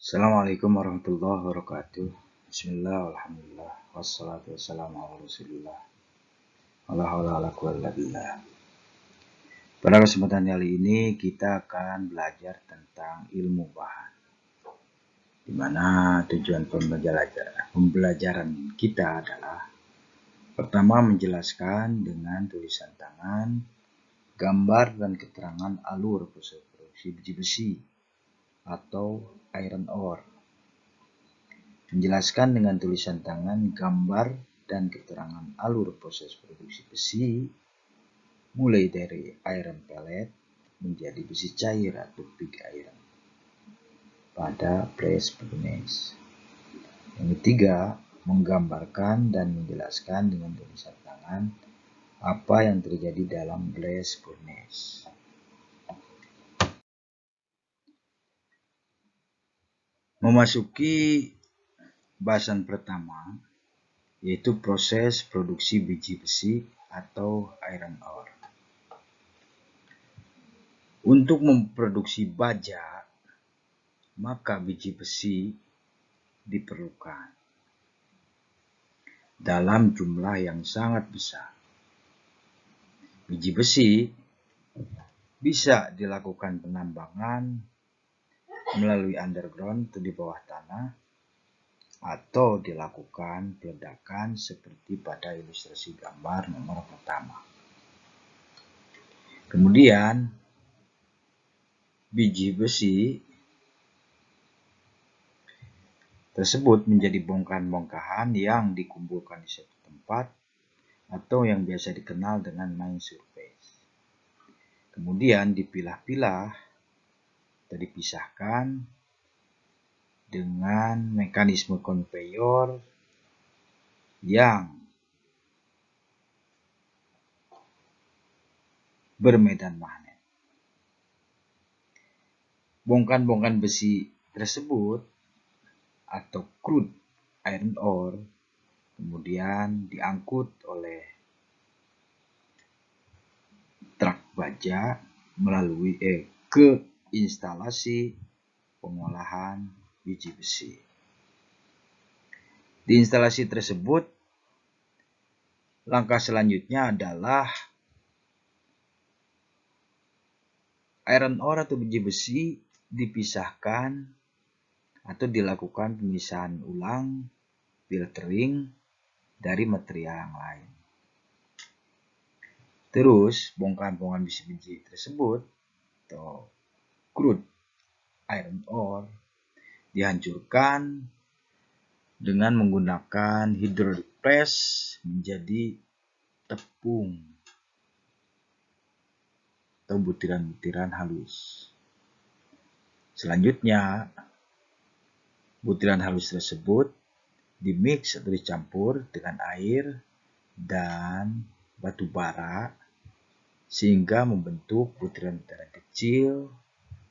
Assalamualaikum warahmatullahi wabarakatuh. Bismillah, alhamdulillah, wassalatu wassalamu ala rasulillah. Wala haula wala quwwata illa billah. Pada kesempatan kali ini kita akan belajar tentang ilmu bahan, di mana tujuan pembelajaran kita adalah pertama menjelaskan dengan tulisan tangan, gambar dan keterangan alur proses produksi biji besi atau iron ore. Menjelaskan dengan tulisan tangan, gambar, dan keterangan alur proses produksi besi, mulai dari iron pellet menjadi besi cair atau pig iron pada blast furnace. Yang ketiga, menggambarkan dan menjelaskan dengan tulisan tangan apa yang terjadi dalam blast furnace. Memasuki bahasan pertama, yaitu proses produksi biji besi atau iron ore. Untuk memproduksi baja, maka biji besi diperlukan dalam jumlah yang sangat besar. Biji besi bisa dilakukan penambangan melalui underground atau di bawah tanah, atau dilakukan peledakan seperti pada ilustrasi gambar nomor pertama. Kemudian biji besi tersebut menjadi bongkahan-bongkahan yang dikumpulkan di satu tempat atau yang biasa dikenal dengan mine surface. Kemudian dipilah-pilah atau dipisahkan dengan mekanisme konveyor yang bermedan magnet. Bongkahan-bongkahan besi tersebut atau crude iron ore kemudian diangkut oleh truk baja melalui ke instalasi pengolahan biji besi. Di instalasi tersebut, langkah selanjutnya adalah iron ore atau biji besi dipisahkan atau dilakukan pemisahan ulang, filtering dari material yang lain. Terus bongkahan-bongkahan biji-biji tersebut atau crude iron ore dihancurkan dengan menggunakan hydraulic press menjadi tepung atau butiran-butiran halus. Selanjutnya, butiran halus tersebut dimix atau dicampur dengan air dan batu bara sehingga membentuk butiran-butiran kecil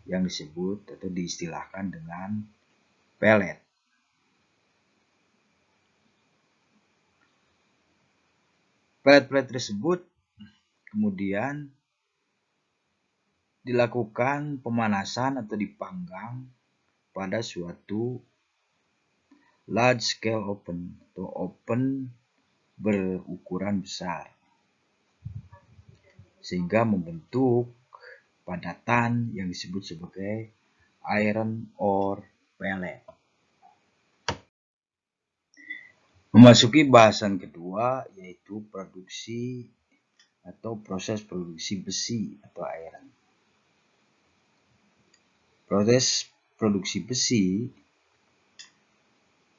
yang disebut atau diistilahkan dengan pellet. Pellet-pellet tersebut kemudian dilakukan pemanasan atau dipanggang pada suatu large scale oven atau oven berukuran besar sehingga membentuk padatan yang disebut sebagai iron ore pellet. Memasuki bahasan kedua, yaitu produksi atau proses produksi besi atau iron. Proses produksi besi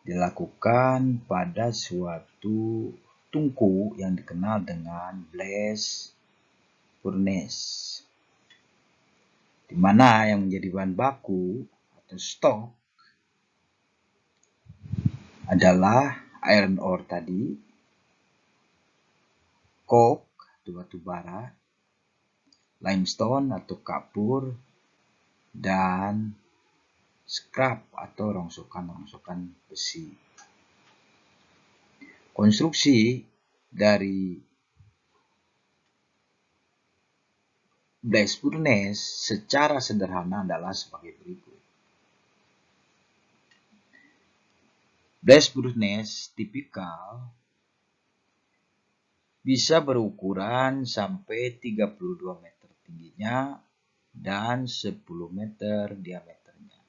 dilakukan pada suatu tungku yang dikenal dengan blast furnace, di mana yang menjadi bahan baku atau stok adalah iron ore tadi, coke atau batu bara, limestone atau kapur, dan scrap atau rongsokan-rongsokan besi. Konstruksi dari blast furnace secara sederhana adalah sebagai berikut. Blast furnace tipikal bisa berukuran sampai 32 meter tingginya dan 10 meter diameternya.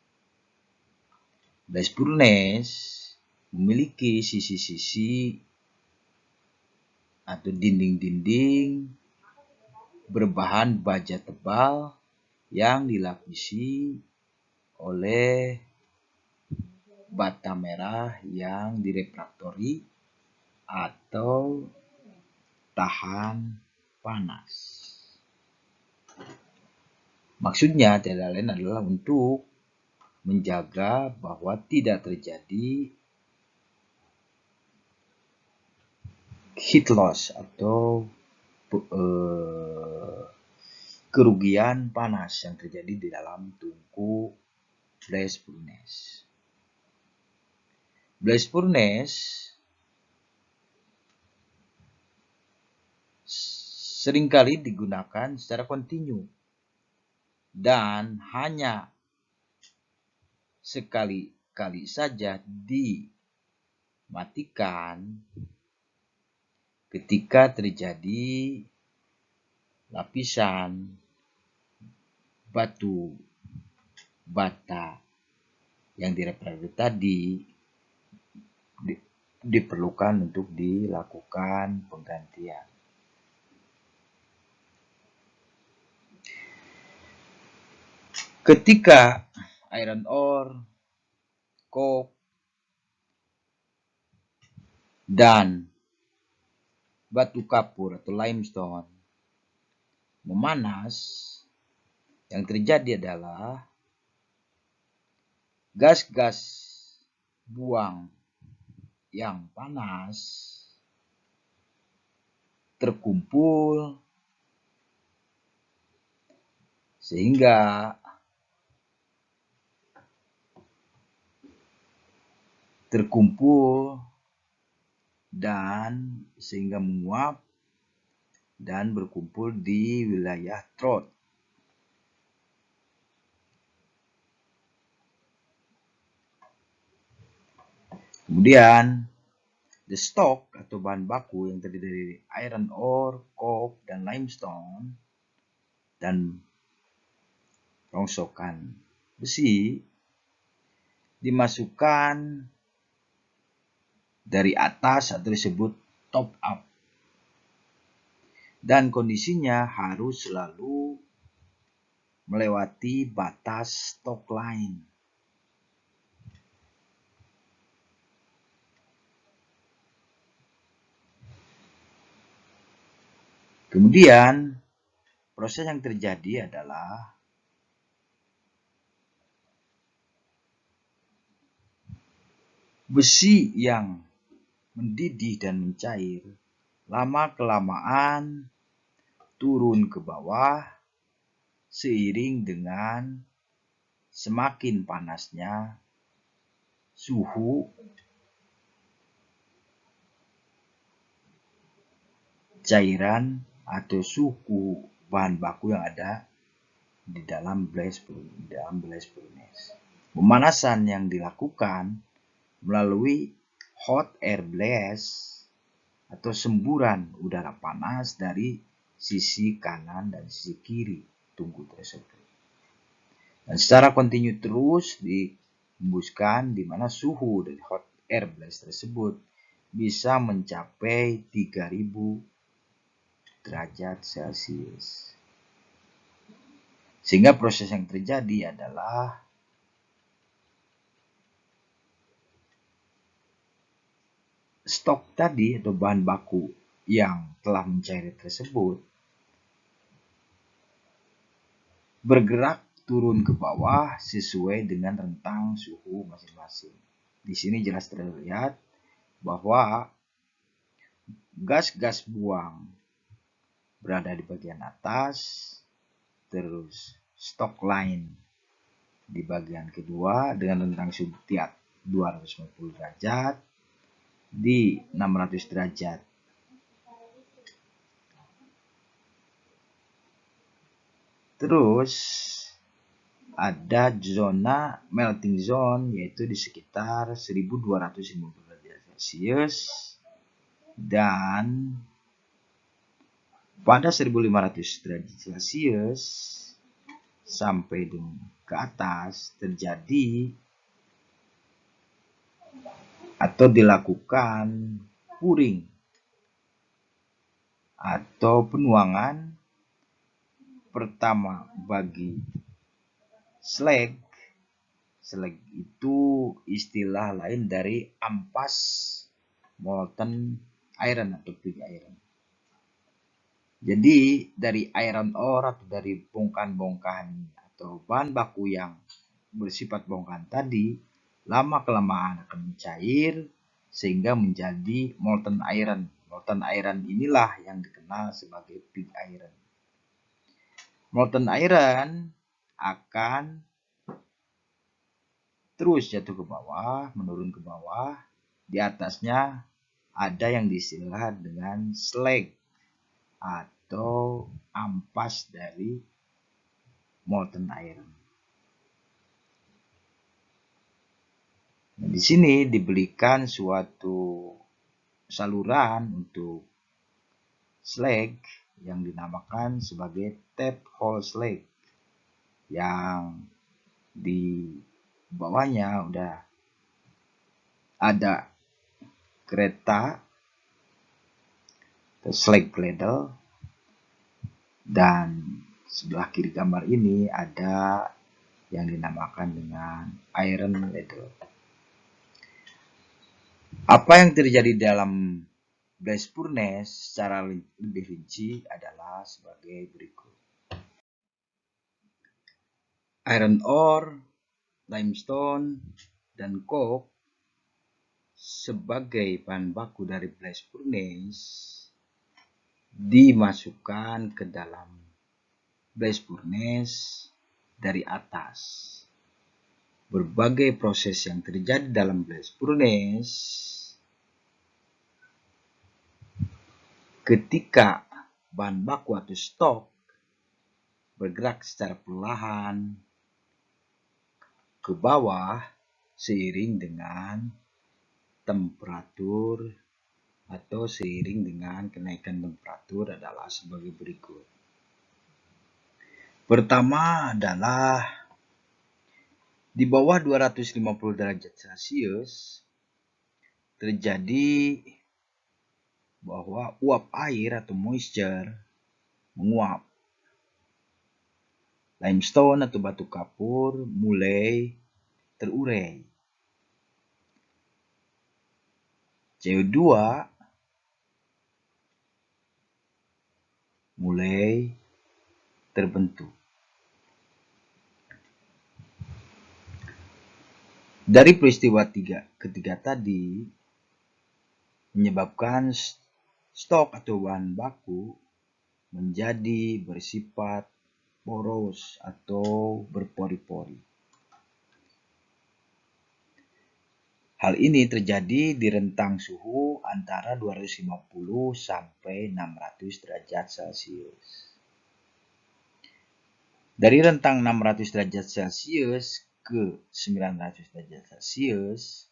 Blast furnace memiliki sisi-sisi atau dinding-dinding berbahan baja tebal yang dilapisi oleh bata merah yang direfraktori atau tahan panas. Maksudnya tidak lain adalah untuk menjaga bahwa tidak terjadi heat loss atau kerugian panas yang terjadi di dalam tungku blast furnace. Blast furnace seringkali digunakan secara kontinu dan hanya sekali-kali saja dimatikan ketika terjadi lapisan batu bata yang direfraktori tadi diperlukan untuk dilakukan penggantian. Ketika iron ore, coke, dan batu kapur atau limestone memanas, yang terjadi adalah gas-gas buang yang panas terkumpul sehingga dan sehingga menguap dan berkumpul di wilayah throat. Kemudian the stock atau bahan baku yang terdiri dari iron ore, coke, dan limestone dan rongsokan besi dimasukkan dari atas atau disebut top up, dan kondisinya harus selalu melewati batas stock line. Kemudian proses yang terjadi adalah besi yang mendidih dan mencair lama-kelamaan turun ke bawah seiring dengan semakin panasnya suhu cairan atau suhu bahan baku yang ada di dalam blast furnace. Pemanasan yang dilakukan melalui hot air blast atau semburan udara panas dari sisi kanan dan sisi kiri tungku tersebut. Dan secara kontinu terus dihembuskan di mana suhu dari hot air blast tersebut bisa mencapai 3000 derajat Celcius. Sehingga proses yang terjadi adalah stok tadi atau bahan baku yang telah mencair tersebut bergerak turun ke bawah sesuai dengan rentang suhu masing-masing. Di sini jelas terlihat bahwa gas-gas buang berada di bagian atas, terus stok line di bagian kedua dengan rentang suhu 250 derajat di 600 derajat. Terus ada zona melting zone, yaitu di sekitar 1250 derajat Celcius, dan pada 1500 derajat Celcius sampai ke atas terjadi atau dilakukan puring atau penuangan pertama bagi slag. Slag itu istilah lain dari ampas molten iron atau pig iron. Jadi dari iron ore atau dari bongkahan-bongkahan atau bahan baku yang bersifat bongkahan tadi, lama-kelamaan akan mencair sehingga menjadi molten iron. Molten iron inilah yang dikenal sebagai pig iron. Molten iron akan terus jatuh ke bawah, menurun ke bawah. Di atasnya ada yang diistilah dengan slag atau ampas dari molten iron. Nah, di sini diberikan suatu saluran untuk slag yang dinamakan sebagai tap hole slag, yang di bawahnya udah ada kereta atau slag ladle, dan sebelah kiri gambar ini ada yang dinamakan dengan iron ladle. Apa yang terjadi dalam blast furnace secara lebih rinci adalah sebagai berikut. Iron ore, limestone, dan coke sebagai bahan baku dari blast furnace dimasukkan ke dalam blast furnace dari atas. Berbagai proses yang terjadi dalam blast furnace ketika bahan baku atau stok bergerak secara perlahan ke bawah seiring dengan temperatur atau seiring dengan kenaikan temperatur adalah sebagai berikut. Pertama adalah di bawah 250 derajat Celcius terjadi bahwa uap air atau moisture menguap. Limestone atau batu kapur mulai terurai. CO2 mulai terbentuk. Dari peristiwa ketiga tadi menyebabkan stok atau bahan baku menjadi bersifat poros atau berpori-pori. Hal ini terjadi di rentang suhu antara 250 sampai 600 derajat Celcius. Dari rentang 600 derajat Celcius ke 900 derajat Celcius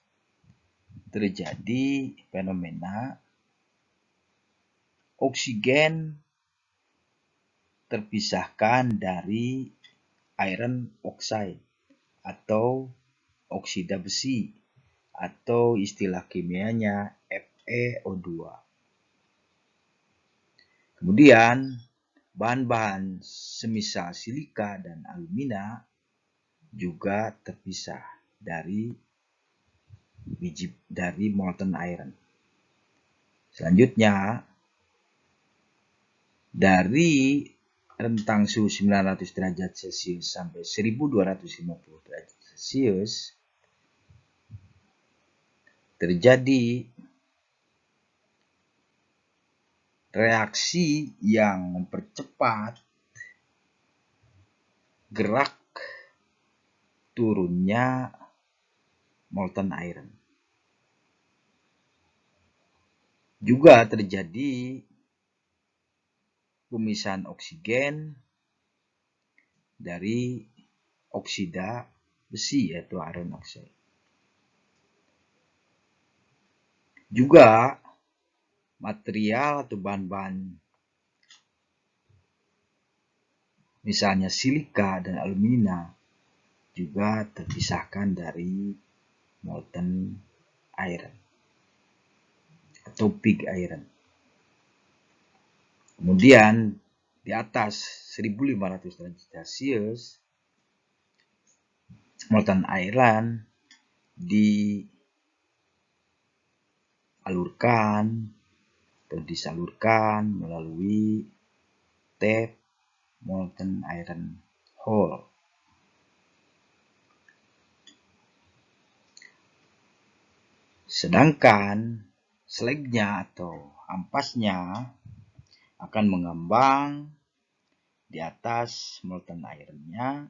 terjadi fenomena oksigen terpisahkan dari iron oxide atau oksida besi, atau istilah kimianya FeO2. Kemudian bahan-bahan semisal silika dan alumina juga terpisah dari molten iron. Selanjutnya, dari rentang suhu 900 derajat Celcius sampai 1250 derajat Celcius terjadi reaksi yang mempercepat gerak turunnya molten iron. Juga terjadi pemisahan oksigen dari oksida besi, yaitu iron oxide. Juga material atau bahan-bahan misalnya silika dan alumina juga terpisahkan dari molten iron atau pig iron. Kemudian di atas 1500 derajat Celcius, molten iron disalurkan melalui tap molten iron hole. Sedangkan slagnya atau ampasnya akan mengambang di atas molten ironnya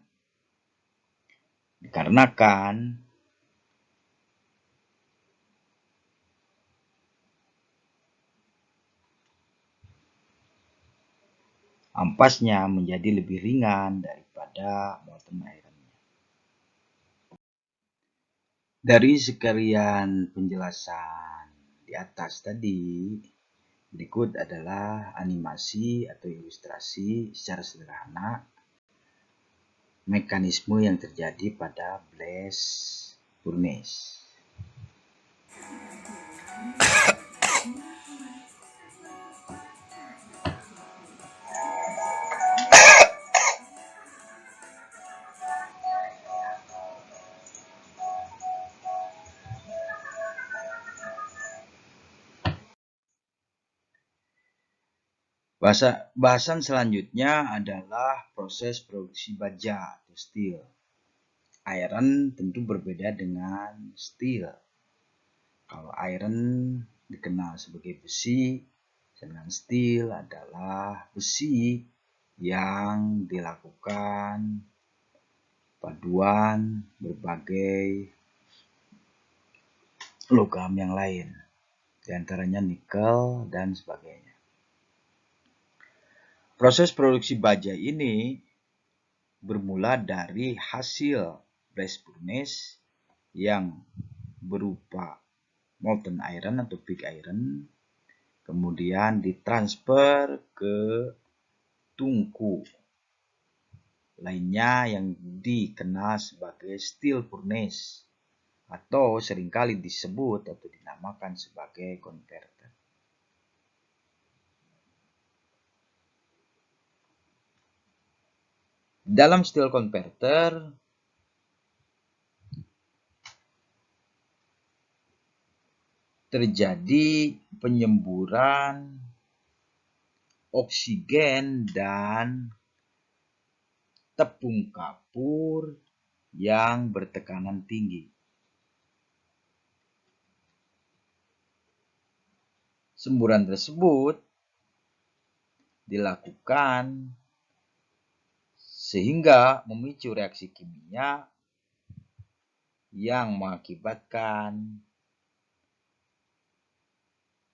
dikarenakan ampasnya menjadi lebih ringan daripada molten ironnya. Dari sekian penjelasan di atas tadi, berikut adalah animasi atau ilustrasi secara sederhana mekanisme yang terjadi pada blast furnace. Bahasan selanjutnya adalah proses produksi baja atau steel. Iron tentu berbeda dengan steel. Kalau iron dikenal sebagai besi, sedangkan steel adalah besi yang dilakukan paduan berbagai logam yang lain, diantaranya nikel dan sebagainya. Proses produksi baja ini bermula dari hasil blast furnace yang berupa molten iron atau pig iron, kemudian ditransfer ke tungku lainnya yang dikenal sebagai steel furnace atau seringkali disebut atau dinamakan sebagai converter. Dalam steel converter, terjadi penyemburan oksigen dan tepung kapur yang bertekanan tinggi. Semburan tersebut dilakukan sehingga memicu reaksi kimia yang mengakibatkan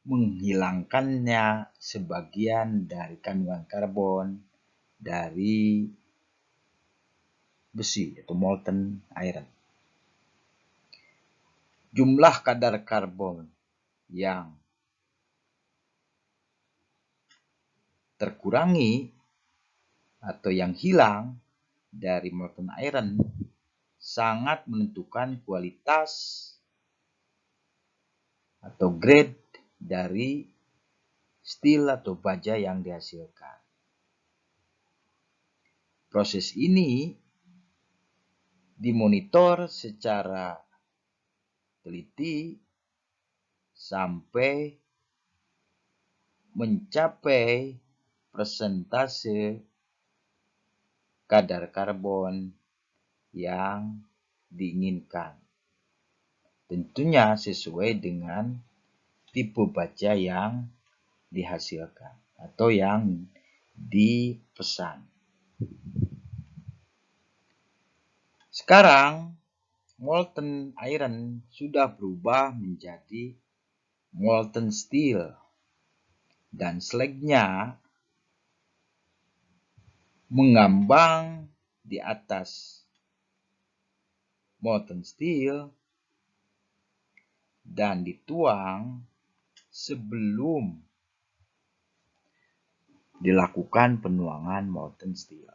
menghilangkannya sebagian dari kandungan karbon dari besi atau molten iron. Jumlah kadar karbon yang terkurangi atau yang hilang dari molten iron sangat menentukan kualitas atau grade dari steel atau baja yang dihasilkan. Proses ini dimonitor secara teliti sampai mencapai persentase kadar karbon yang diinginkan. Tentunya sesuai dengan tipe baja yang dihasilkan atau yang dipesan. Sekarang molten iron sudah berubah menjadi molten steel dan slagnya mengambang di atas molten steel dan dituang sebelum dilakukan penuangan molten steel.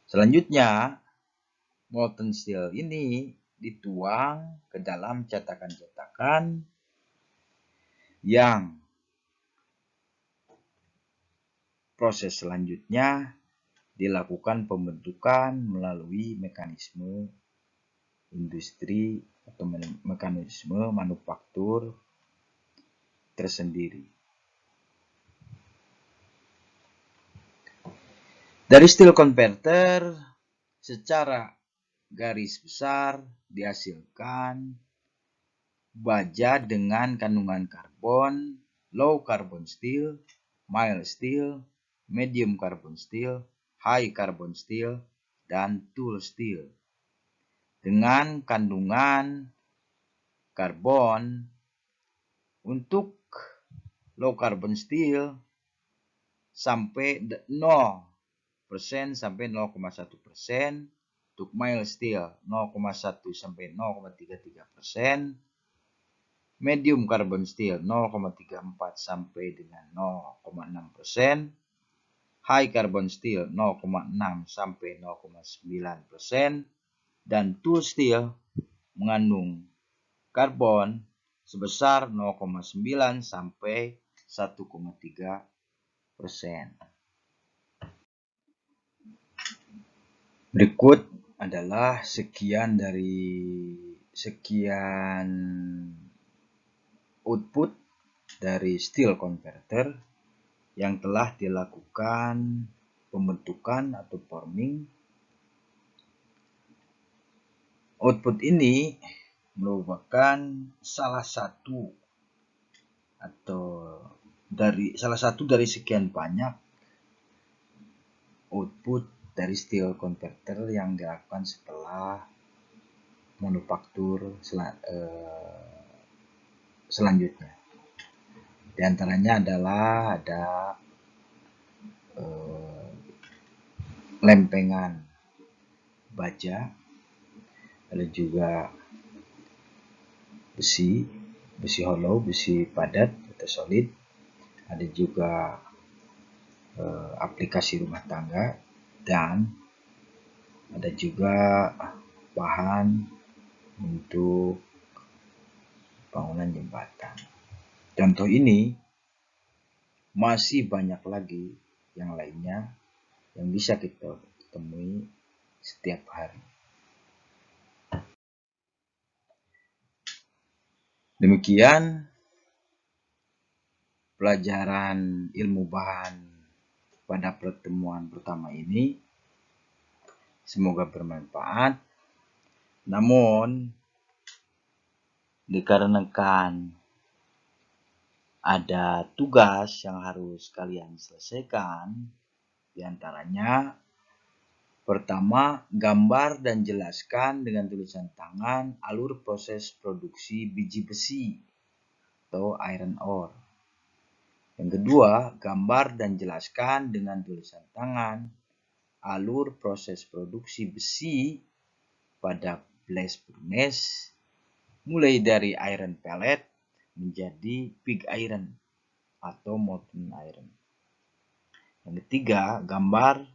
Selanjutnya, molten steel ini dituang ke dalam cetakan-cetakan yang proses selanjutnya dilakukan pembentukan melalui mekanisme industri atau mekanisme manufaktur tersendiri. Dari steel converter, secara garis besar dihasilkan baja dengan kandungan karbon, low carbon steel, mild steel, medium carbon steel, high carbon steel, dan tool steel. Dengan kandungan karbon untuk low carbon steel sampai 0% sampai 0,1%, untuk mild steel 0,1 sampai 0,33%, medium carbon steel 0,34 sampai dengan 0,6%, high carbon steel 0,6 sampai 0,9%, dan tool steel mengandung karbon sebesar 0,9 sampai 1,3%. Berikut adalah sekian output dari steel converter yang telah dilakukan pembentukan atau forming. Output ini merupakan salah satu dari sekian banyak output dari steel converter yang dilakukan setelah manufaktur selanjutnya. Di antaranya adalah ada lempengan baja, ada juga besi hollow, besi padat atau solid, ada juga aplikasi rumah tangga, dan ada juga bahan untuk bangunan jembatan. Contoh ini masih banyak lagi yang lainnya yang bisa kita temui setiap hari. Demikian pelajaran ilmu bahan pada pertemuan pertama ini. Semoga bermanfaat. Namun, dikarenakan ada tugas yang harus kalian selesaikan, diantaranya pertama, gambar dan jelaskan dengan tulisan tangan alur proses produksi biji besi atau iron ore. Yang kedua, gambar dan jelaskan dengan tulisan tangan alur proses produksi besi pada blast furnace, mulai dari iron pellet menjadi pig iron atau molten iron. Yang ketiga, gambar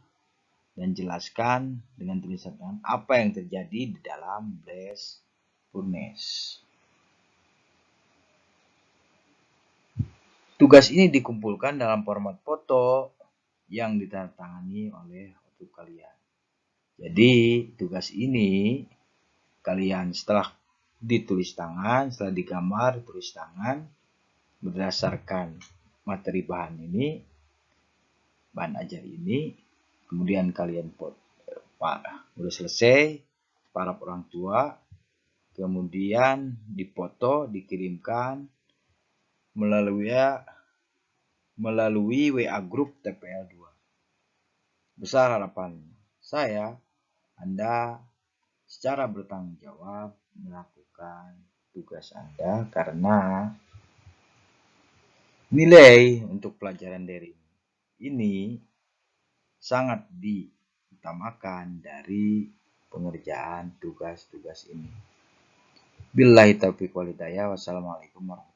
dan jelaskan dengan tulisan tangan apa yang terjadi di dalam blast furnace. Tugas ini dikumpulkan dalam format foto yang ditandatangani oleh waktu kalian. Jadi tugas ini kalian setelah ditulis tangan, setelah digambar tulis tangan berdasarkan materi bahan ini, bahan ajar ini, kemudian kalian udah selesai para orang tua, kemudian dipoto dikirimkan melalui WA grup TPL 2. Besar harapan saya Anda secara bertanggung jawab melakukan tugas Anda, karena nilai untuk pelajaran daring ini sangat diutamakan dari pengerjaan tugas-tugas ini. Billahi taufiq wal hidayah. Wassalamualaikum warahmatullahi wabarakatuh.